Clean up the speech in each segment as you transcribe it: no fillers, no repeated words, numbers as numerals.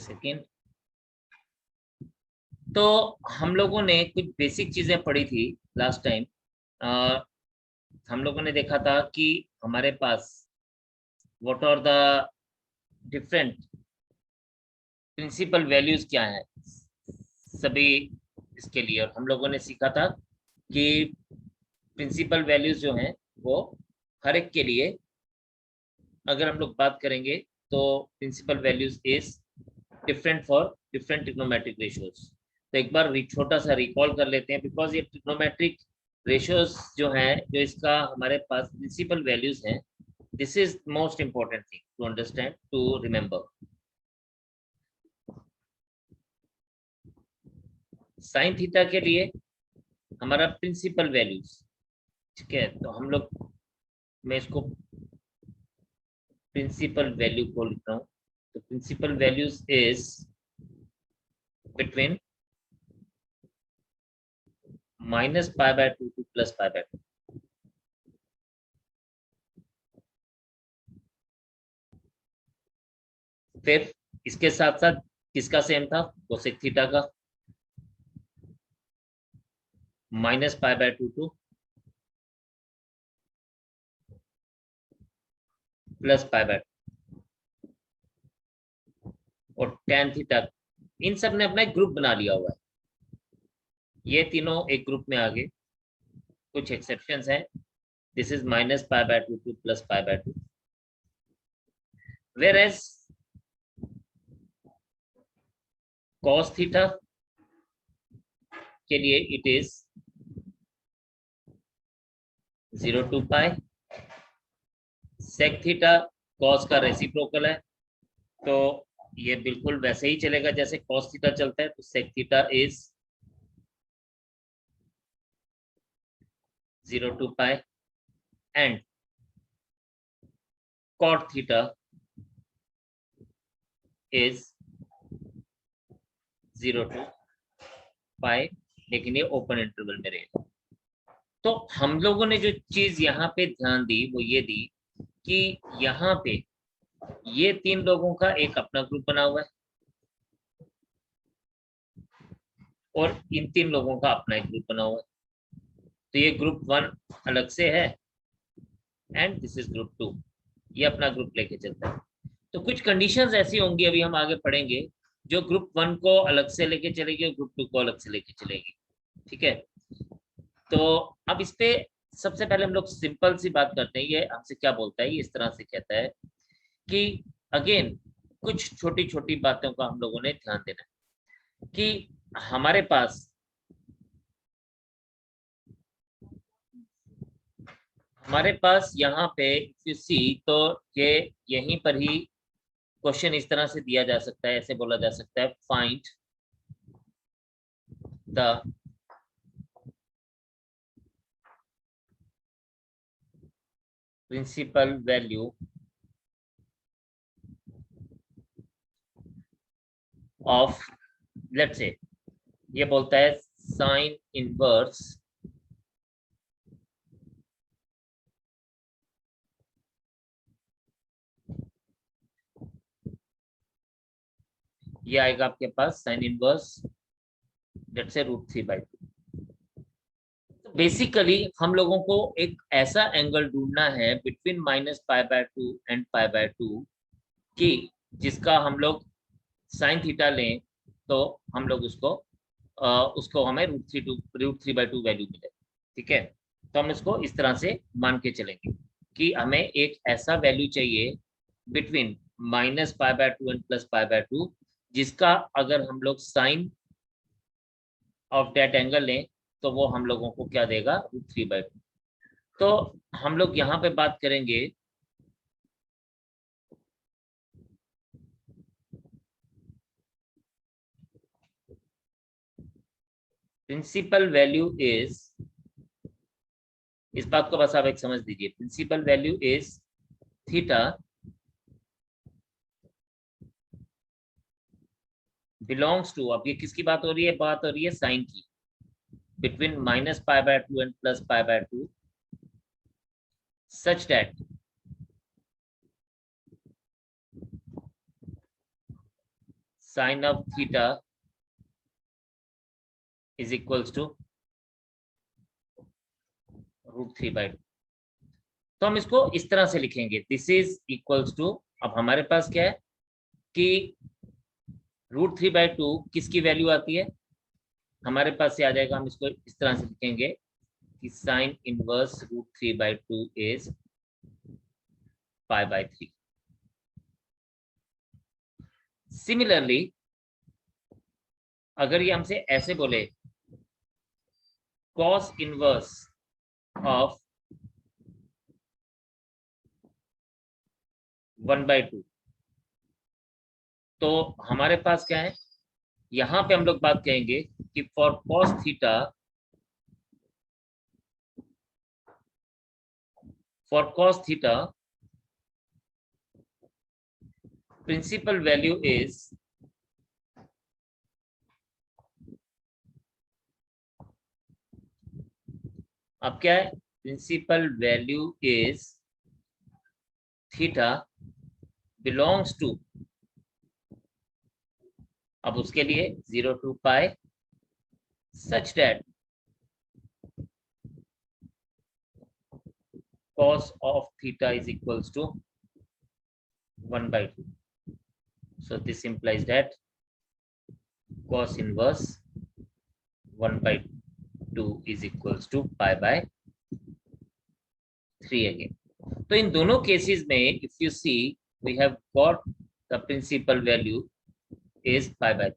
Second. तो हम लोगों ने कुछ बेसिक चीजें पढ़ी थी लास्ट टाइम। हम लोगों ने देखा था कि हमारे पास what are the different principal values क्या है सभी इसके लिए, और हम लोगों ने सीखा था कि प्रिंसिपल वैल्यूज जो हैं वो हर एक के लिए अगर हम लोग बात करेंगे तो principal values is different for different trigonometric ratios. तो एक बार छोटा सा रिकॉल कर लेते हैं, बिकॉज ये ट्रिग्नोमेट्रिक रेशियोज जो है, जो इसका हमारे पास प्रिंसिपल वैल्यूज हैं, this is most important thing to understand, to remember. Sine theta के लिए हमारा प्रिंसिपल वैल्यूज, ठीक है, तो हम लोग, मैं इसको प्रिंसिपल वैल्यू को लिख रहा हूँ। तो principal values is between -π/2 to +π/2। फिर इसके साथ साथ किसका सेम था, कोसेक थीटा का, -π/2 to +π/2, और tan थीटा। इन सब ने अपना एक ग्रुप बना लिया हुआ है, ये तीनों एक ग्रुप में आ गए। कुछ एक्सेप्शंस हैं, this is -π/2 to +π/2, whereas cos theta के लिए it is 0 to π। sec theta cos का रेसिप्रोकल है, तो ये बिल्कुल वैसे ही चलेगा जैसे cos थीटा चलता है। तो sec theta is 0 to π and cot theta is 0 to π, लेकिन ये ओपन इंटरवल में रहेगा। तो हम लोगों ने जो चीज यहाँ पे ध्यान दी वो ये दी कि यहाँ पे ये तीन लोगों का एक अपना ग्रुप बना हुआ है और इन तीन लोगों का अपना एक ग्रुप बना हुआ है। तो ये ग्रुप 1 अलग से है एंड दिस इज ग्रुप 2, ये अपना ग्रुप लेके चलता है। तो कुछ कंडीशंस ऐसी होंगी, अभी हम आगे पढ़ेंगे, जो ग्रुप 1 को अलग से लेके चलेगी और ग्रुप 2 को अलग से लेके चलेगी, ठीक है। तो अब इस पे सबसे पहले हम लोग सिंपल सी बात करते हैं। ये हमसे क्या बोलता है, ये इस तरह से कहता है कि अगेन कुछ छोटी छोटी बातों का हम लोगों ने ध्यान देना है कि हमारे पास यहाँ पे इफ यू सी, तो ये यहीं पर ही क्वेश्चन इस तरह से दिया जा सकता है, ऐसे बोला जा सकता है, find the principal value of, let's say ये बोलता है साइन इनवर्स ये आएगा आपके पास sine inverse let's say √3/2। Basically हम लोगों को एक ऐसा एंगल ढूंढना है बिटवीन -π/2 एंड π/2 कि जिसका हम लोग साइन थीटा लें तो हम लोग उसको हमें √3/2 वैल्यू मिले, ठीक है। तो हम इसको इस तरह से मान के चलेंगे कि हमें एक ऐसा वैल्यू चाहिए बिटवीन -π/2 एंड +π/2 जिसका अगर हम लोग साइन ऑफ दैट एंगल लें तो वो हम लोगों को क्या देगा, √3/2। तो हम लोग यहाँ पे बात करेंगे प्रिंसिपल वैल्यू इज, इस बात को बस आप एक समझ दीजिए, principal value is theta belongs to, अब ये किसकी बात हो रही है, बात हो रही है साइन की, between -π/2 and +π/2 such that sine of theta is equals to √3/2। तो हम इसको इस तरह से लिखेंगे, दिस इज इक्वल्स टू, अब हमारे पास क्या है कि √3/2 किसकी वैल्यू आती है, हमारे पास से आ जाएगा, हम इसको इस तरह से लिखेंगे कि साइन इनवर्स √3/2 इज π/3। सिमिलरली अगर ये हमसे ऐसे बोले cos इनवर्स ऑफ 1/2, तो हमारे पास क्या है, यहां पे हम लोग बात कहेंगे कि for cos theta, principal value is अब क्या है, principal value is theta belongs to, अब उसके लिए 0 to π such that cos of theta is equals to 1/2. So this implies that cos inverse 1/2 is equals to π/3 again. तो इन दोनों cases में if you see we have got the principal value is π/3.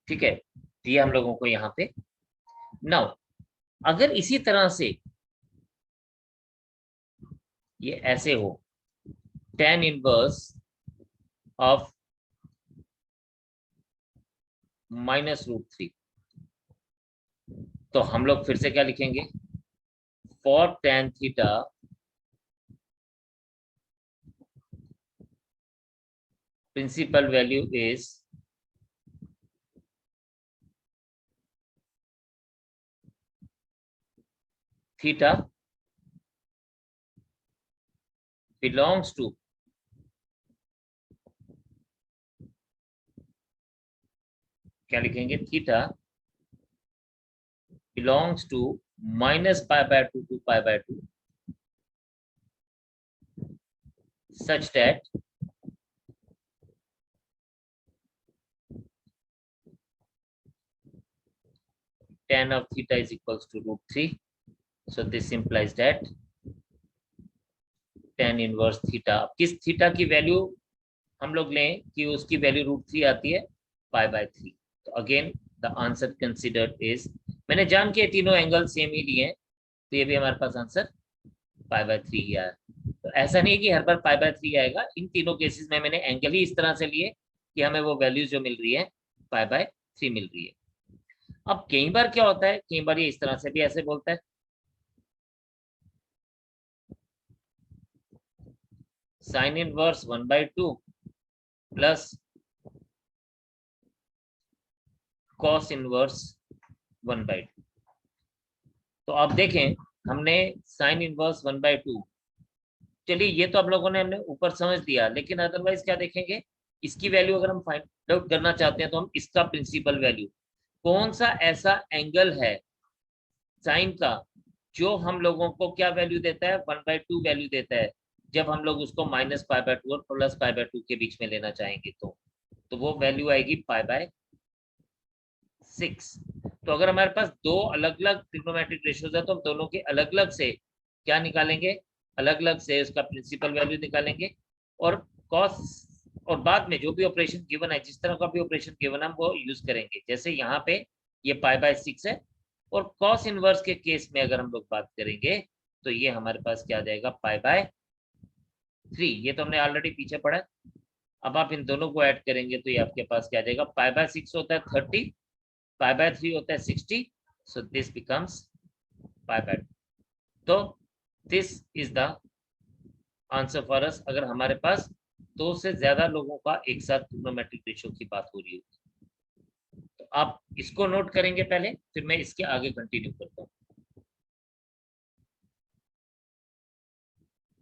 ठीक है, दिया हम लोगों को यहाँ पे। नाउ अगर इसी तरह से ये ऐसे हो, tan इनवर्स ऑफ -√3, तो हम लोग फिर से क्या लिखेंगे, for tan theta principal value is theta belongs to क्या लिखेंगे, theta belongs to -π/2 to π/2 such that tan of theta is equals to √3. So this implies that tan inverse theta, किस थीटा की वैल्यू हम लोग लें कि उसकी वैल्यू √3 आती है π/3, तो again the answer considered is, मैंने जान के तीनों एंगल सेम ही लिए हैं, तो ये भी हमारे पास आंसर π/3 ही आया। तो ऐसा नहीं कि हर बार π/3 आएगा, इन तीनों केसेस में मैंने एंगल ही इस तरह से लिए कि हमें वो वैल्यू जो मिल रही है π/3 मिल रही है। अब कई बार क्या होता है, कई बार ये इस तरह से भी ऐसे बोलता है, sign inverse 1/2 plus cos inverse 1/2। तो आप देखें, हमने साइन इनवर्स 1/2, चलिए ये तो आप लोगों ने हमने ऊपर समझ दिया, लेकिन अदरवाइज क्या देखेंगे, इसकी वैल्यू अगर हम फाइंड आउट करना चाहते हैं तो हम इसका प्रिंसिपल वैल्यू, कौन सा ऐसा एंगल है साइन का जो हम लोगों को क्या वैल्यू देता है, 1/2 वैल्यू देता है, जब हम लोग उसको -π/2 और +π/2 के बीच में लेना चाहेंगे तो वो वैल्यू आएगी π/6। तो अगर हमारे पास दो अलग अलग ट्रिग्नोमेट्रिक रेशियोज है तो हम दोनों के अलग अलग से क्या निकालेंगे, अलग अलग से उसका प्रिंसिपल वैल्यू निकालेंगे, और कॉस, और बाद में जो भी ऑपरेशन गिवन है, जिस तरह का भी ऑपरेशन गिवन है, हम वो यूज करेंगे। जैसे यहाँ पे ये π/6 है, और कॉस इनवर्स के केस में अगर हम लोग बात करेंगे तो ये हमारे पास क्या आ जाएगा, π/3। ये तो हमने ऑलरेडी पीछे पढ़ा है। अब आप इन दोनों को ऐड करेंगे तो ये आपके पास क्या आ जाएगा, π/6 होता है 30, π/3 होता है 60, सो दिस बिकम्स π/2। तो this is the answer for us, अगर हमारे पास दो से ज्यादा लोगों का एक साथ ट्रिग्नोमेट्रिक रेशियो की बात हो रही है। तो आप इसको नोट करेंगे पहले, फिर मैं इसके आगे कंटिन्यू करता हूँ।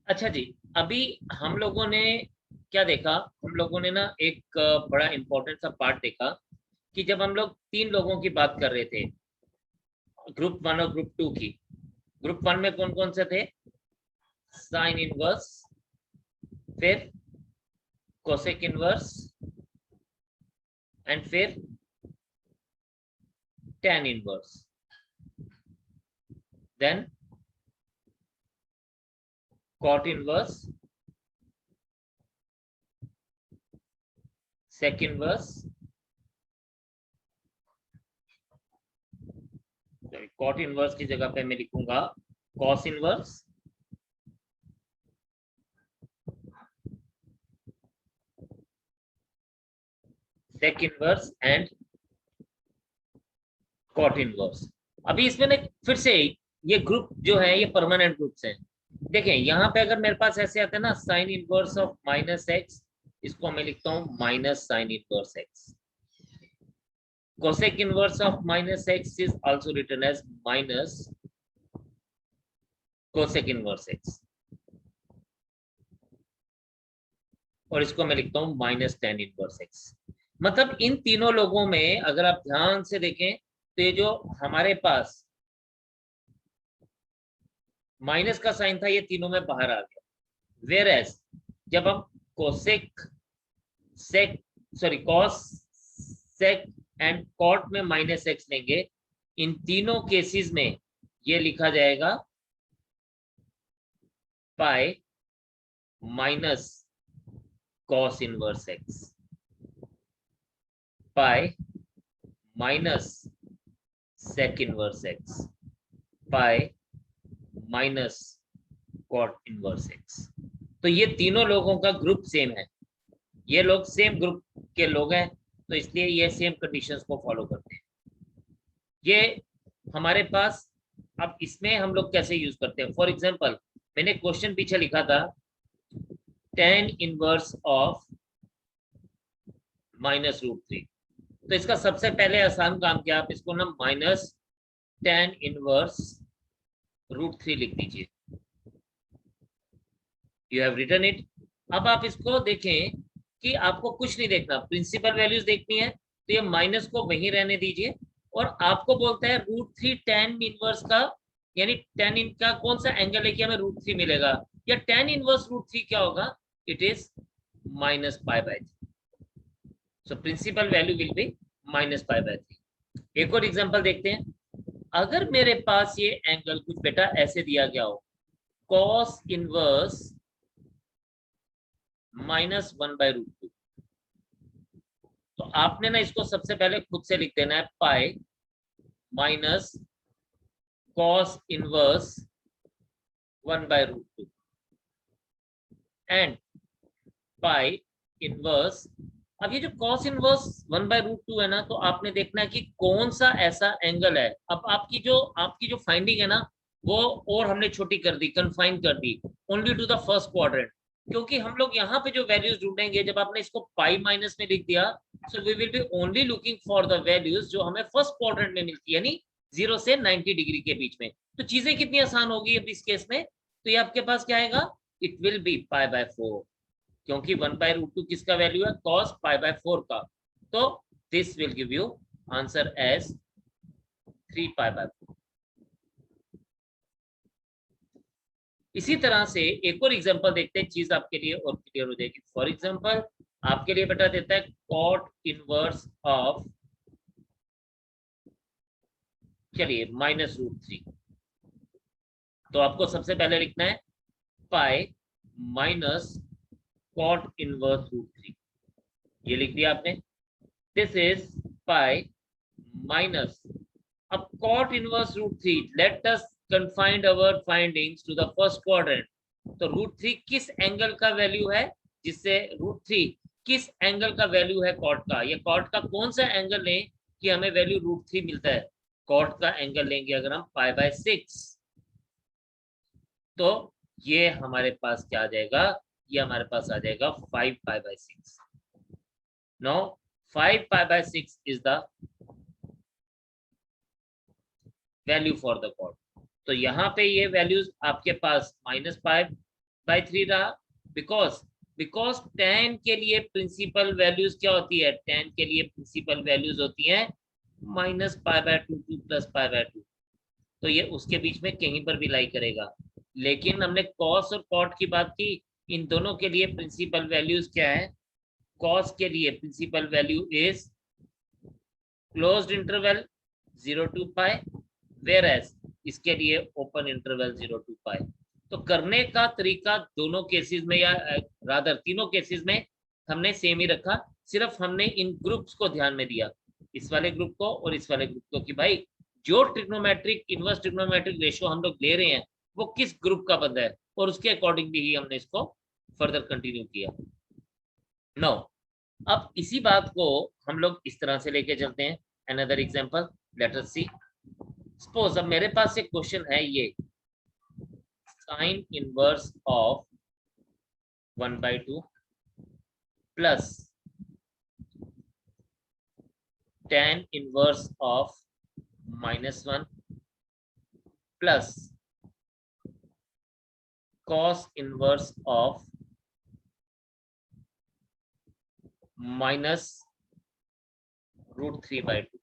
अच्छा जी, अभी हम लोगों ने क्या देखा हम लोगों ने ना, एक बड़ा इंपॉर्टेंट सा पार्ट देखा कि जब हम लोग तीन लोगों की बात कर रहे थे, ग्रुप 1 और ग्रुप 2 की। ग्रुप 1 में कौन कौन से थे? साइन इनवर्स, फिर कोसेक इनवर्स, एंड फिर tan inverse, then cot inverse, sec inverse, cot inverse की जगह पे मैं लिखूंगा cos inverse, sec inverse and cot inverse. अभी इसमें ना फिर से ये ग्रुप जो है ये परमानेंट ग्रुप्स हैं। देखें यहाँ पे अगर मेरे पास ऐसे आता है ना, sign inverse of minus x, इसको मैं लिखता हूँ minus sine inverse x. cosec inverse of minus x is also written as minus cosec inverse x, और इसको मैं लिखता हूं माइनस tan इनवर्स x। मतलब इन तीनों लोगों में अगर आप ध्यान से देखें तो ये जो हमारे पास माइनस का साइन था ये तीनों में बाहर आ गया। वेयर एज जब हम cosec sec sorry cos sec and cot में माइनस एक्स लेंगे, इन तीनों केसेस में ये लिखा जाएगा pi minus cos inverse X, pi minus sec inverse X, pi minus cot inverse X. तो ये तीनों लोगों का ग्रुप सेम है, ये लोग सेम ग्रुप के लोग हैं, तो इसलिए ये सेम कंडीशंस को फॉलो करते हैं। ये हमारे पास, अब इसमें हम लोग कैसे यूज करते हैं? फॉर एग्जांपल मैंने क्वेश्चन पीछे लिखा था tan इनवर्स ऑफ -√3, तो इसका सबसे पहले आसान काम क्या, आप इसको ना माइनस tan इनवर्स √3 लिख दीजिए। You have written it. अब आप इसको देखें कि आपको कुछ नहीं देखना, प्रिंसिपल वैल्यूज देखनी है, तो ये माइनस को वहीं रहने दीजिए, और आपको बोलता है √3 tan इनवर्स का, यानी tan इन का कौन सा एंगल है कि हमें √3 मिलेगा, या tan इनवर्स √3 क्या होगा? It is -π/3। So principal value will be -π/3। एक और एग्जांपल देखते हैं। अगर मेरे पास ये एंगल कुछ बेटा ऐसे दिया गया हो, cos इनवर्स -1/√2, तो आपने ना इसको सबसे पहले खुद से लिख देना है पाई minus cos inverse 1/√2 and pi inverse. अब ये जो cos इनवर्स 1/√2 है ना, तो आपने देखना है कि कौन सा ऐसा एंगल है। अब आपकी जो फाइंडिंग है ना, वो और हमने छोटी कर दी, कन्फाइन कर दी only to the first quadrant, क्योंकि हम लोग यहाँ पे जो वैल्यूज ढूंढेंगे, जब आपने इसको पाई माइनस में लिख दिया, so we will be only looking for the values जो हमें फर्स्ट क्वाड्रेंट में मिलती है, यानी 0 से 90 डिग्री के बीच में। तो चीजें कितनी आसान होगी अब इस केस में, तो ये आपके पास क्या आएगा, इट विल बी π/4, क्योंकि 1/√2 किसका वैल्यू है, cos π/4 का। तो this will give you answer as 3π/4। इसी तरह से एक और एग्जांपल देखते हैं, चीज आपके लिए और क्लियर हो जाएगी। फॉर एग्जांपल आपके लिए बेटा देता है cot इनवर्स ऑफ, चलिए -√3, तो आपको सबसे पहले लिखना है पाई माइनस cot इनवर्स √3, ये लिख दिया आपने। दिस इज पाई माइनस, अब cot inverse √3, let us confine our findings to the first quadrant। तो √3 किस एंगल का वैल्यू है, जिससे √3 किस एंगल का वैल्यू है cot का, ये cot का कौन सा एंगल लें कि हमें वैल्यू √3 मिलता है? cot का एंगल लेंगे अगर हम π/6, तो ये हमारे पास क्या आ जाएगा, ये हमारे पास आ जाएगा 5π/6। No 5π/6 is the value for the cot। तो यहाँ पे ये वैल्यूज आपके पास -π/3 रहा, बिकॉज बिकॉज tan के लिए प्रिंसिपल वैल्यूज क्या होती है, tan के लिए प्रिंसिपल वैल्यूज होती है -π/2 टू +π/2, तो ये उसके बीच में कहीं पर भी लाई करेगा। लेकिन हमने कॉस और कॉट की बात की, इन दोनों के लिए प्रिंसिपल वैल्यूज क्या है, कॉस के लिए principal value is closed interval 0 to π, whereas इसके लिए ओपन इंटरवल 0 to π। तो करने का तरीका दोनों केसेस में या रादर तीनों केसेस में हमने सेम ही रखा, सिर्फ हमने इन ग्रुप्स को ध्यान में दिया, इस वाले ग्रुप को और इस वाले ग्रुप को, कि भाई जो ट्रिग्नोमेट्रिक इनवर्स ट्रिग्नोमेट्रिक रेशियो हम लोग ले रहे हैं वो किस ग्रुप का बंदा है, और उसके अकॉर्डिंगली ही हमने इसको फर्दर कंटिन्यू किया। नो, अब इसी बात को हम लोग इस तरह से लेके चलते हैं। अनदर एग्जांपल, लेट अस सी। सपोज अब मेरे पास एक क्वेश्चन है, ये sign inverse of 1/2 plus tan inverse of -1 plus cos inverse of -√3/2।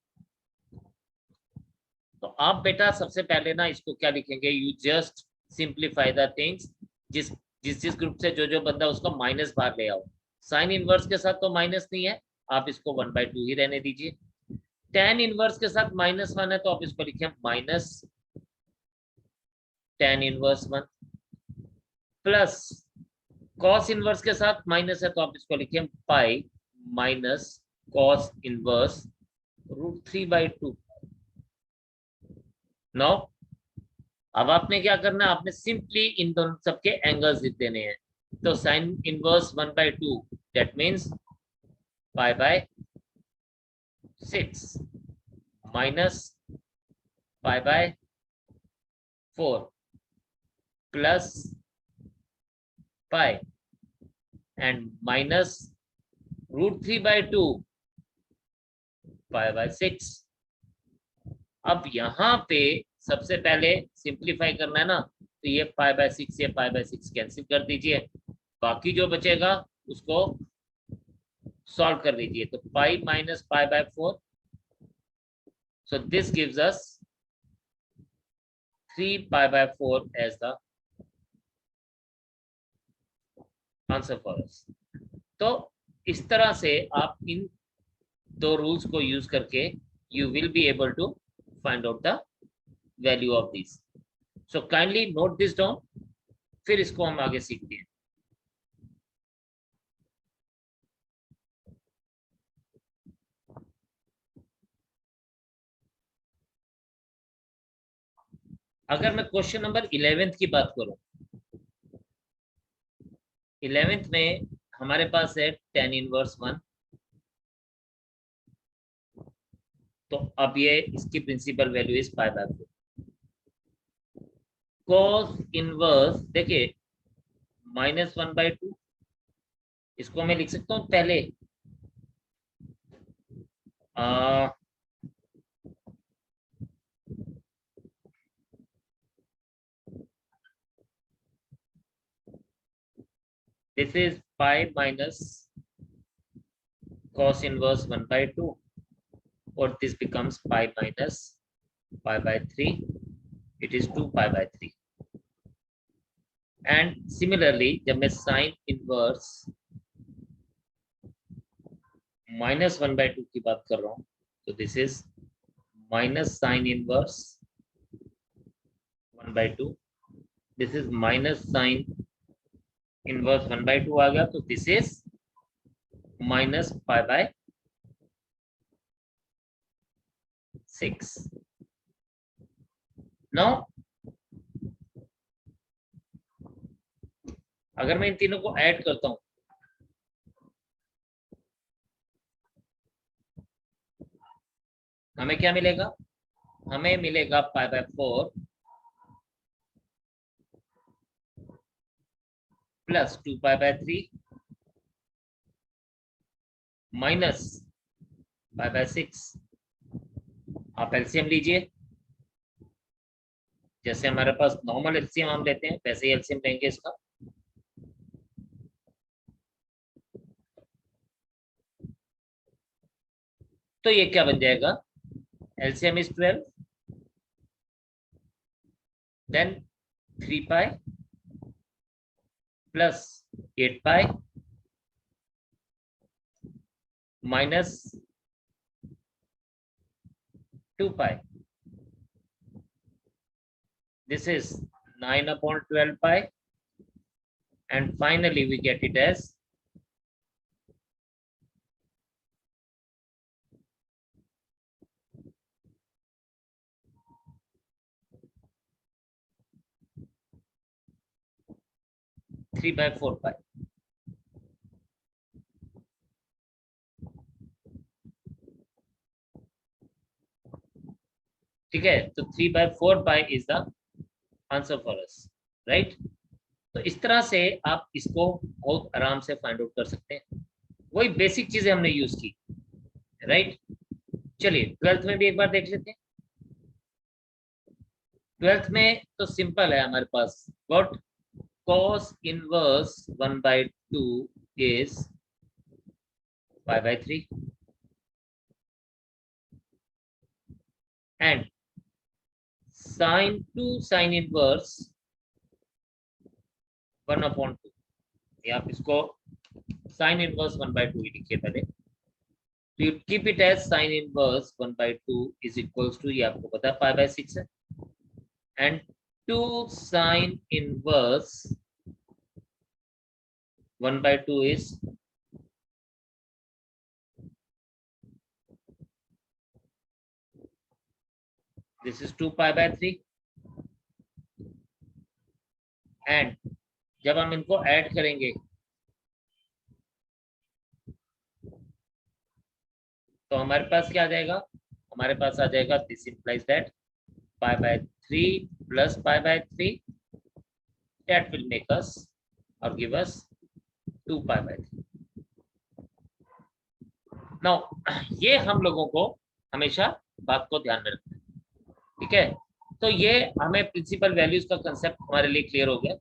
तो आप बेटा सबसे पहले ना इसको क्या लिखेंगे, you just simplify the things, जिस जिस ग्रुप से जो बंदा उसका माइनस बाहर ले आओ। साइन इनवर्स के साथ तो माइनस नहीं है, आप इसको 1/2 ही रहने दीजिए। tan इनवर्स के साथ -1 है तो आप इसको लिखिए minus tan inverse 1 plus cos inverse के साथ माइनस है तो आप इसको लिखिए pi minus cos inverse √3/2। No, अब आपने क्या करना है, आपने सिंपली इन दोनों सबके एंगल्स लिख देने हैं। तो sine inverse 1/2 that means π/6 minus π/4 plus pi and minus √3/2 π/6। अब यहाँ पे सबसे पहले सिंप्लीफाई करना है ना, तो ये π/6 से π/6 कैंसिल कर दीजिए, बाकी जो बचेगा उसको सॉल्व कर दीजिए। तो pi minus π/4, so this gives us 3π/4 as the answer for us। तो इस तरह से आप इन दो रूल्स को यूज करके you will be able to find out the value of these। So kindly note this down, फिर इसको हम आगे सीखते हैं। अगर मैं क्वेश्चन नंबर 11th की बात करूं, 11th में हमारे पास है tan इनवर्स 1। तो अब ये इसकी principal value is π/4। cos inverse देखिए -1/2, इसको मैं लिख सकता हूँ पहले this is pi minus cos inverse 1/2, or this becomes pi minus π/3, it is 2π/3। and similarly जब मैं sin inverse -1/2 की बात कर रहा हूँ, तो this is minus sin inverse 1/2, this is minus sin inverse 1/2 आ गया, तो this is minus π/6। now अगर मैं इन तीनों को ऐड करता हूं, हमें क्या मिलेगा, हमें मिलेगा π/4 प्लस 2π/3 माइनस π/6। आप एलसीएम लीजिए, जैसे हमारे पास नॉर्मल एलसीएम हम लेते हैं वैसे ही एलसीएम लेंगे इसका। तो ये क्या बन जाएगा, LCM is 12, then 3 pi plus 8 pi minus 2 pi. This is 9 upon 12 pi, and finally we get it as 3/4 pi. ठीक है, तो 3/4 pi is the answer for us, right. तो इस तरह से आप इसको बहुत आराम से फाइंड आउट कर सकते हैं, वही बेसिक चीजें हमने यूज की, राइट। चलिए 12th में भी एक बार देख लेते हैं। 12th में तो सिंपल है हमारे पास, what cos inverse 1/2 is pi/3 and sin inverse 1/2। ये आप इसको sin inverse 1/2 ही लिखिए पहले, तो you keep it as sin inverse 1/2 is equals to, ये आपको पता है pi/6 है, and 2 sin inverse 1/2 is this is 2 pi/3, and जब हम इनको ऐड करेंगे तो हमारे पास क्या आ जाएगा, हमारे पास आ जाएगा this implies that pi/3 plus pi/3 that will make us or give us 2 pi/3। Now ये हम लोगों को हमेशा बात को ध्यान में रखना है, ठीक है। तो ये हमें प्रिंसिपल वैल्यूज का कंसेप्ट हमारे लिए क्लियर हो गया।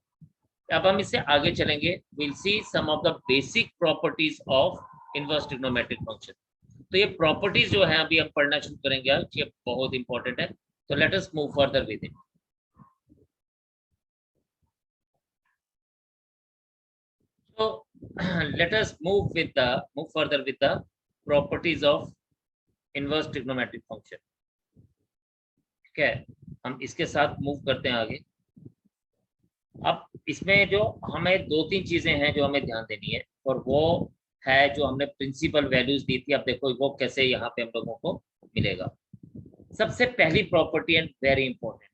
अब हम इससे आगे चलेंगे, will see some of the basic properties of inverse trigonometric function. तो ये प्रॉपर्टीज जो है अभी हम पढ़ना शुरू करेंगे आज, ये बहुत इंपॉर्टेंट है। तो let us move further with it. So let us move further with the properties of inverse trigonometric function। ठीक है, हम इसके साथ मूव करते हैं आगे। अब इसमें जो हमें दो तीन चीजें हैं जो हमें ध्यान देनी है, और वो है जो हमने प्रिंसिपल वैल्यूज दी थी। अब देखो वो कैसे यहाँ पे हम लोगों को मिलेगा। सबसे पहली property and very important,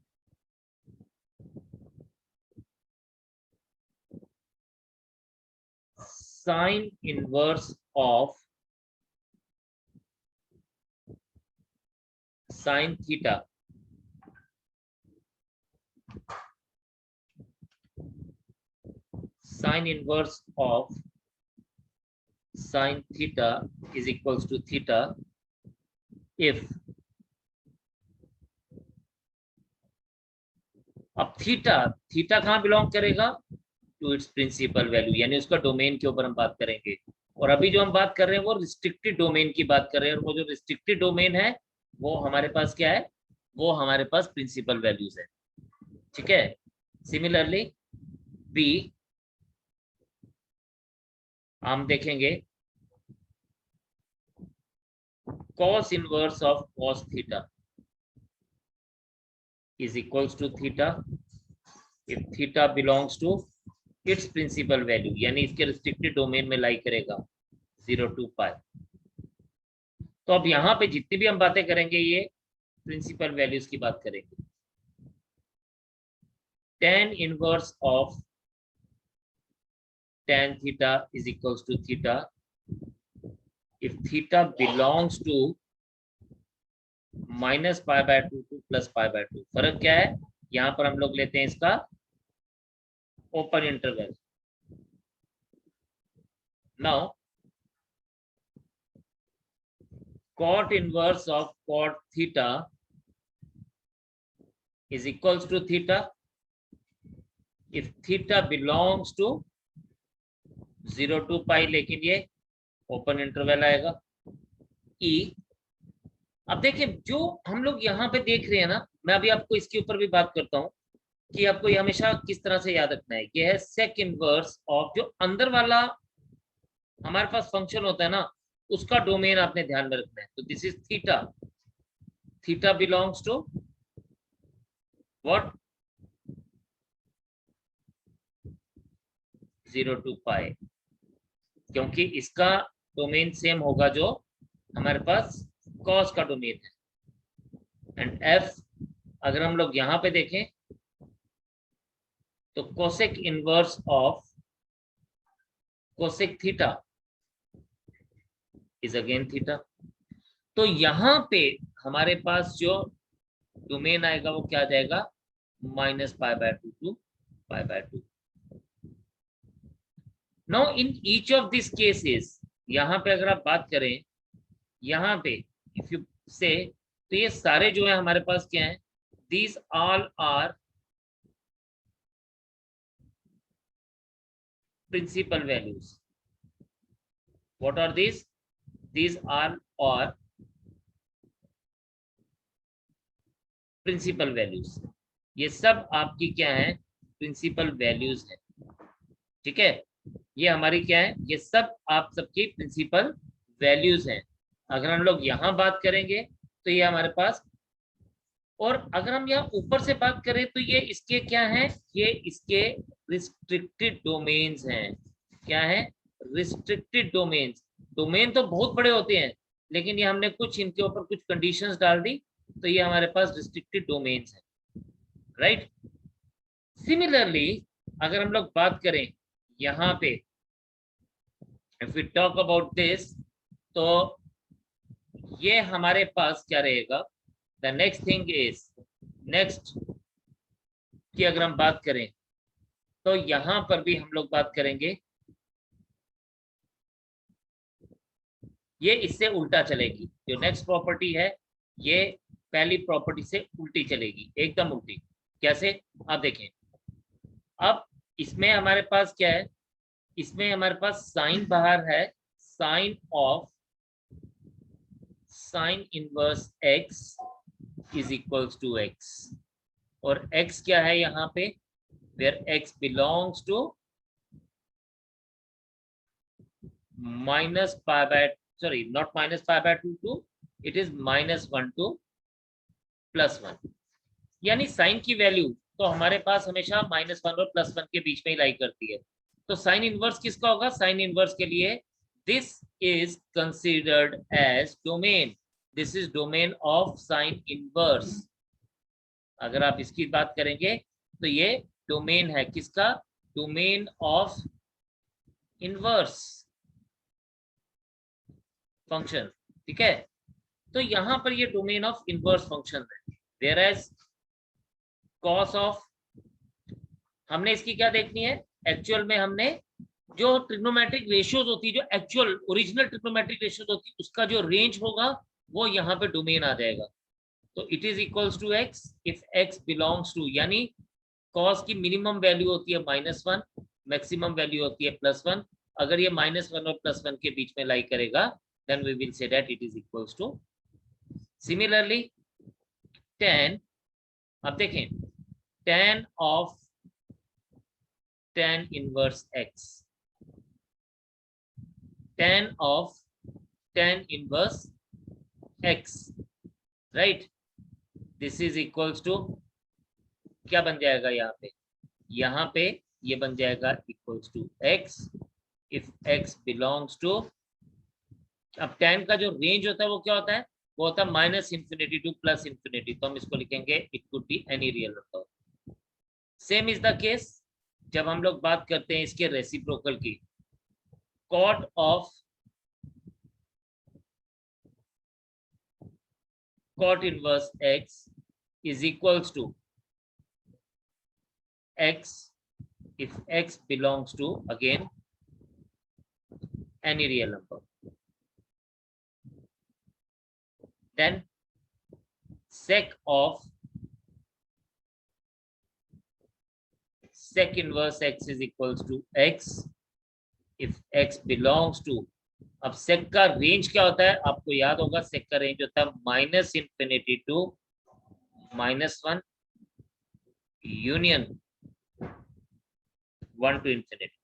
sign inverse of sine theta sin inverse of sin theta is equals to theta if, अब थीटा कहाँ बिलोंग करेगा, टू इट्स प्रिंसिपल वैल्यू, यानी उसका डोमेन के ऊपर हम बात करेंगे। और अभी जो हम बात कर रहे हैं वो रिस्ट्रिक्टेड डोमेन की बात कर रहे हैं, और वो जो रिस्ट्रिक्टेड डोमेन है वो हमारे पास क्या है, वो हमारे पास प्रिंसिपल वैल्यूज है। ठीक है, सिमिलरली बी हम देखेंगे cos inverse of cos theta is equals to theta if theta belongs to its principal value, यानी इसके रिस्ट्रिक्टेड डोमेन में लाई करेगा 0 to pi। तो अब यहाँ पे जितनी भी हम बातें करेंगे ये प्रिंसिपल वैल्यूज की बात करेंगे। tan inverse of tan theta is equals to theta if theta belongs to -pi/2 to +pi/2। फर्क क्या है, यहाँ पर हम लोग लेते हैं इसका open interval. Now cot inverse of cot theta is equals to theta if theta belongs to 0 to pi, लेकिन ये ओपन इंटरवल आएगा। E अब देखिए जो हम लोग यहाँ पे देख रहे हैं ना, मैं अभी आपको इसके ऊपर भी बात करता हूँ कि आपको ये हमेशा किस तरह से याद रखना है। ये है सेक इनवर्स ऑफ जो अंदर वाला हमारे पास फंक्शन होता है ना, उसका डोमेन आपने ध्यान में रखना है। तो this is theta, theta belongs to what, 0 to pi, क्योंकि इसका डोमेन सेम होगा जो हमारे पास कॉस का डोमेन है। एंड एफ अगर हम लोग यहाँ पे देखें तो cosec inverse of cosec theta is again theta. तो यहाँ पे हमारे पास जो डोमेन आएगा वो क्या आ जाएगा, -π/2 to π/2। Now in each of this cases, यहाँ पे अगर आप बात करें, यहाँ पे इफ यू से, तो ये सारे जो है हमारे पास क्या है, these all are principal values. What are these? These are or principal values. ये सब आपकी क्या है, प्रिंसिपल वैल्यूज है। ठीक है, ये हमारी क्या है, ये सब आप सबकी प्रिंसिपल वैल्यूज हैं। अगर हम लोग यहाँ बात करेंगे तो ये हमारे पास, और अगर हम यहाँ ऊपर से बात करें तो ये इसके क्या है, ये इसके रिस्ट्रिक्टेड डोमेन्स हैं। क्या है, रिस्ट्रिक्टेड डोमेन्स। डोमेन तो बहुत बड़े होते हैं, लेकिन ये हमने कुछ इनके ऊपर कुछ कंडीशंस डाल दी, तो ये हमारे पास रिस्ट्रिक्टेड डोमेन्स हैं, राइट। सिमिलरली अगर हम लोग बात करें यहाँ पे, if we talk about this, तो ये हमारे पास क्या रहेगा, the next thing is, next की अगर हम बात करें तो यहां पर भी हम लोग बात करेंगे, ये इससे उल्टा चलेगी। जो नेक्स्ट प्रॉपर्टी है ये पहली प्रॉपर्टी से उल्टी चलेगी, एकदम उल्टी। कैसे, आप देखें, अब इसमें हमारे पास क्या है, इसमें हमारे पास साइन बाहर है, sine of sine inverse x is equals to x, और x क्या है यहाँ पे, where x belongs to minus pi by, sorry, not minus pi by 2 to, it is -1 to +1। यानी साइन की वैल्यू तो हमारे पास हमेशा -1 और +1 के बीच में ही लाई करती है। तो साइन इनवर्स किसका होगा, साइन इनवर्स के लिए this is considered as domain, this is domain of sine inverse. अगर आप इसकी बात करेंगे तो ये डोमेन है किसका, डोमेन ऑफ इनवर्स फंक्शन। ठीक है, तो यहां पर ये डोमेन ऑफ इनवर्स फंक्शन है। वेयर एज कॉस ऑफ, हमने इसकी क्या देखनी है, एक्चुअल में हमने जो ट्रिग्नोमेट्रिक रेशियोज होती है, जो एक्चुअल ओरिजिनल ट्रिग्नोमेट्रिक रेशियोज होती है, उसका जो रेंज होगा वो यहाँ पे डोमेन आ जाएगा। तो it is equals to x if x belongs to, यानी कॉस की मिनिमम वैल्यू होती है -1, मैक्सिमम वैल्यू होती है +1। अगर ये -1 और +1 के बीच में लाई करेगा, then we will say that it is equals to, similarly tan, अब देखें, tan of tan inverse x, tan of tan inverse x, right, this is equals to, क्या बन जाएगा यहाँ पे ये बन जाएगा equals to x if x belongs to, अब tan का जो रेंज होता है वो क्या होता है, वो होता है -∞ to +∞, तो हम इसको लिखेंगे it could be any real number. Same is the case जब हम लोग बात करते हैं इसके रेसिप्रोकल की, cot of cot inverse x is equals to x if x belongs to, again, any real number, then sec of sec inverse x is equals to x if x belongs to, अब सेक का range क्या होता है आपको याद होगा, सेक का range होता है -∞ to -1 union 1 to infinity।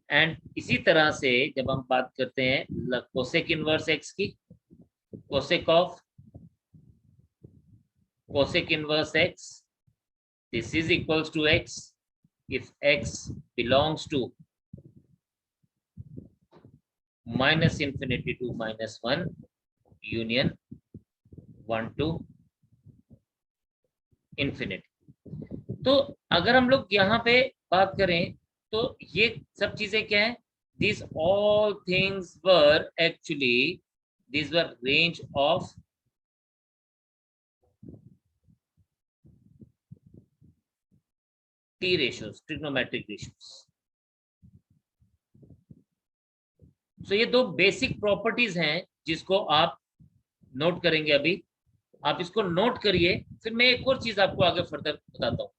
And इसी तरह से जब हम बात करते हैं कोसेक इनवर्स एक्स की, cosec of cosec inverse x, this is equals to x if x belongs to -∞ to -1 union 1 to infinity। तो अगर हम लोग यहाँ पे बात करें तो ये सब चीजें क्या है, these all things were actually, these were range of T ratios, trigonometric ratios। तो ये दो बेसिक प्रॉपर्टीज हैं जिसको आप नोट करेंगे अभी, आप इसको नोट करिए, फिर मैं एक और चीज आपको आगे फर्दर बताता हूं।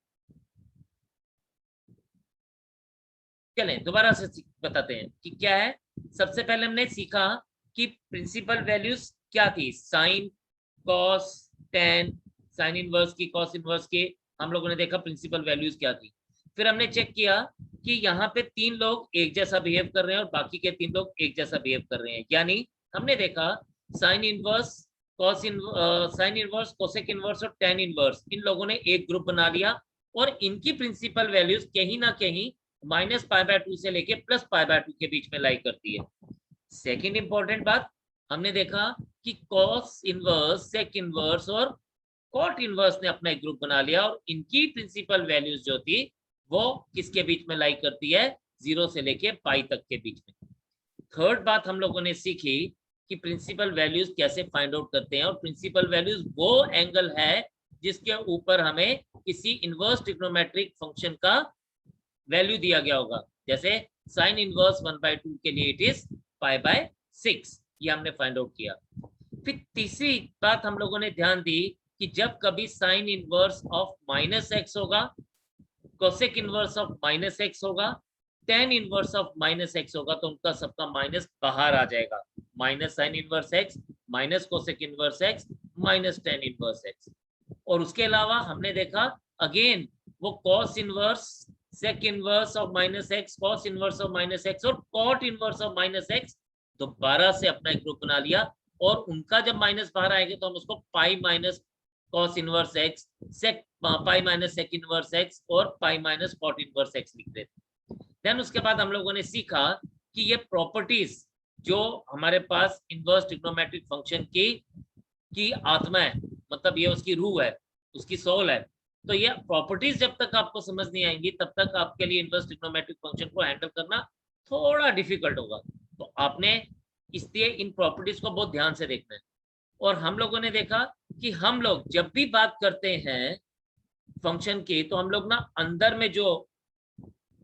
चलें दोबारा से बताते हैं कि क्या है। सबसे पहले हमने सीखा कि प्रिंसिपल वैल्यूज क्या थी, sine, cos, tan, sine inverse की, कॉस इनवर्स के, हम लोगों ने देखा प्रिंसिपल वैल्यूज क्या थी। फिर हमने चेक किया कि यहाँ पे 3 लोग एक जैसा बिहेव कर रहे हैं और बाकी के 3 लोग एक जैसा बिहेव कर रहे हैं, यानी हमने देखा sine inverse, sine inverse, cosec inverse और टेन इनवर्स, इन लोगों ने एक ग्रुप बना लिया और इनकी प्रिंसिपल वैल्यूज कहीं ना कहीं -π/2 से लेके +π/2 के बीच में लाई करती है। सेकेंड इंपॉर्टेंट बात, हमने देखा कि कॉस इनवर्स, सेक इनवर्स और कॉट इनवर्स ने अपना एक ग्रुप बना लिया और इनकी प्रिंसिपल वैल्यूज जो थी वो किसके बीच में लाई करती है, 0 से लेके पाई तक के बीच में। थर्ड बात हम लोगों ने सीखी कि प्रिंसिपल वैल्यूज कैसे फाइंड आउट करते हैं, और प्रिंसिपल वैल्यूज वो एंगल है जिसके ऊपर हमें किसी इनवर्स ट्रिग्नोमेट्रिक फंक्शन का वैल्यू दिया गया होगा, जैसे साइन इनवर्स 1/2 के लिए इट इज π/6, ये हमने फाइंड आउट किया। फिर तीसरी बात हम लोगों ने ध्यान दी कि जब कभी साइन इनवर्स ऑफ -x होगा, कोसेक इनवर्स ऑफ -x होगा, टेन इनवर्स ऑफ -x होगा, तो उनका सबका माइनस बाहर आ जाएगा, minus sine inverse x minus cosec inverse x minus tan inverse x। और उसके अलावा हमने देखा अगेन वो cos inverse, sec inverse of -x, cos inverse of -x और कॉट इनवर्स ऑफ -x दोबारा से अपना एक ग्रुप बना लिया, और उनका जब माइनस बाहर आएगा तो हम उसको pi minus cos inverse x, sec pi minus sec inverse x और pi minus cot inverse x लिख देते। देन उसके बाद हम लोगों ने सीखा कि ये प्रॉपर्टीज जो हमारे पास इनवर्स ट्रिग्नोमेट्रिक फंक्शन की आत्मा है, मतलब ये उसकी रूह है, उसकी सोल है, तो ये प्रॉपर्टीज जब तक आपको समझ नहीं आएंगी तब तक आपके लिए इनवर्स ट्रिग्नोमेट्रिक फंक्शन को हैंडल करना थोड़ा डिफिकल्ट होगा। तो आपने इसलिए इन प्रॉपर्टीज को बहुत ध्यान से देखना है। और हम लोगों ने देखा कि हम लोग जब भी बात करते हैं फंक्शन की, तो हम लोग ना अंदर में जो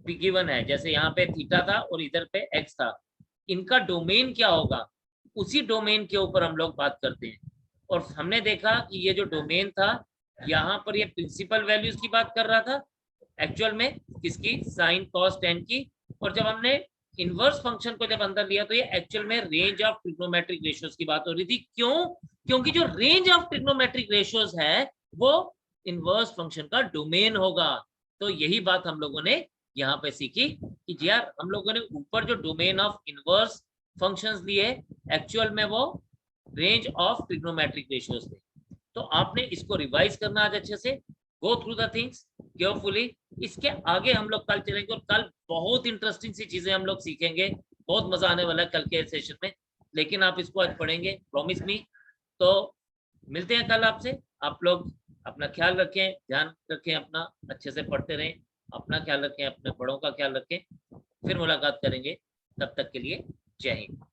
गिवन है, जैसे यहाँ पे थीटा था और इधर पे एक्स था, इनका डोमेन क्या होगा, उसी डोमेन के ऊपर हम लोग बात करते हैं। और हमने देखा कि ये जो डोमेन था, यहाँ पर ये प्रिंसिपल वैल्यूज की बात कर रहा था एक्चुअल में, किसकी, साइन कॉस टेन की। और जब हमने इनवर्स फंक्शन को जब अंदर लिया तो ये एक्चुअल में रेंज ऑफ ट्रिग्नोमेट्रिक रेशियोज की बात हो रही थी। क्यों? क्योंकि जो रेंज ऑफ ट्रिग्नोमेट्रिक रेशियोज है वो इनवर्स फंक्शन का डोमेन होगा। तो यही बात हम लोगों ने यहाँ पे सीखी कि यार हम लोगों ने ऊपर जो डोमेन ऑफ इनवर्स फंक्शंस लिए, एक्चुअल में वो रेंज ऑफ ट्रिग्नोमेट्रिक रेशियोज थे। तो आपने इसको रिवाइज करना आज अच्छे से, go through the things carefully. इसके आगे हम लोग कल चलेंगे और कल बहुत इंटरेस्टिंग सी चीजें हम लोग सीखेंगे, बहुत मजा आने वाला है कल के सेशन में, लेकिन आप इसको आज पढ़ेंगे, प्रॉमिस मी। तो मिलते हैं कल आपसे। आप लोग अपना ख्याल रखें, ध्यान रखें अपना, अच्छे से पढ़ते रहें, अपना ख्याल रखें, अपने बड़ों का ख्याल रखें। फिर मुलाकात करेंगे, तब तक के लिए जय हिंद।